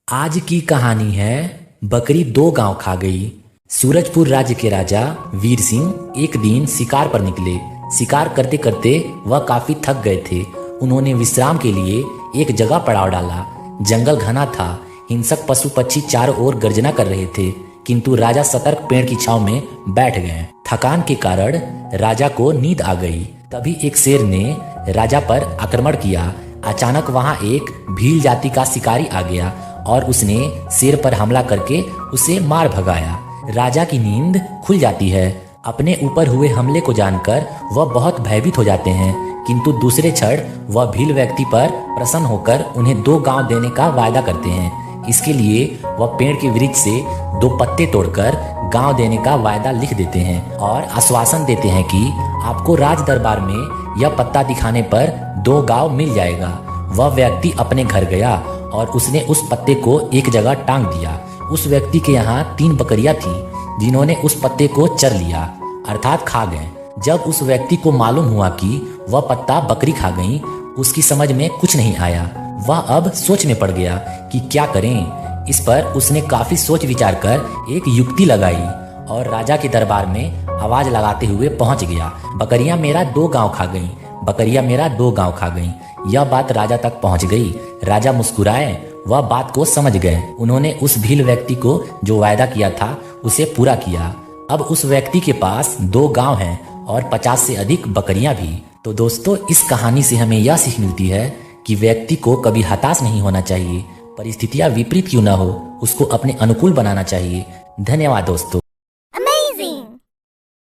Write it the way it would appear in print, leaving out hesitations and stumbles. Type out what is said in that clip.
आज की कहानी है बकरी दो गांव खा गई। सूरजपुर राज्य के राजा वीर सिंह एक दिन शिकार पर निकले। शिकार करते करते वह काफी थक गए थे। उन्होंने विश्राम के लिए एक जगह पड़ाव डाला। जंगल घना था, हिंसक पशु पक्षी चारों ओर गर्जना कर रहे थे, किंतु राजा सतर्क पेड़ की छांव में बैठ गए। थकान के कारण राजा को नींद आ गई। तभी एक शेर ने राजा पर आक्रमण किया। अचानक वहां एक भील जाति का शिकारी आ गया और उसने शेर पर हमला करके उसे मार भगाया। राजा की नींद खुल जाती है। अपने ऊपर हुए हमले को जानकर वह बहुत भयभीत हो जाते हैं, किंतु दूसरे क्षण वह भील व्यक्ति पर प्रसन्न होकर उन्हें 2 गांव देने का वायदा करते हैं। इसके लिए वह पेड़ के वृक्ष से 2 पत्ते तोड़कर गांव देने का वायदा लिख देते हैं और आश्वासन देते हैं कि आपको राज दरबार में यह पत्ता दिखाने पर 2 गांव मिल जाएगा। वह व्यक्ति अपने घर गया और उसने उस पत्ते को एक जगह टांग दिया। उस व्यक्ति के यहाँ 3 बकरियां थी, जिन्होंने उस पत्ते को चर लिया, अर्थात खा गए। जब उस व्यक्ति को मालूम हुआ कि वह पत्ता बकरी खा गई, उसकी समझ में कुछ नहीं आया। वह अब सोच में पड़ गया कि क्या करें। इस पर उसने काफी सोच विचार कर एक युक्ति लगाई और राजा के दरबार में आवाज लगाते हुए पहुंच गया। बकरियां मेरा 2 गांव खा गईं, बकरियां मेरा 2 गांव खा गईं। यह बात राजा तक पहुंच गई। राजा मुस्कुराए, वह बात को समझ गए। उन्होंने उस भील व्यक्ति को जो वायदा किया था उसे पूरा किया। अब उस व्यक्ति के पास 2 गांव हैं और 50 से अधिक बकरियां भी। तो दोस्तों, इस कहानी से हमें यह सीख मिलती है कि व्यक्ति को कभी हताश नहीं होना चाहिए। परिस्थितियां विपरीत क्यों ना हो, उसको अपने अनुकूल बनाना चाहिए। धन्यवाद दोस्तों।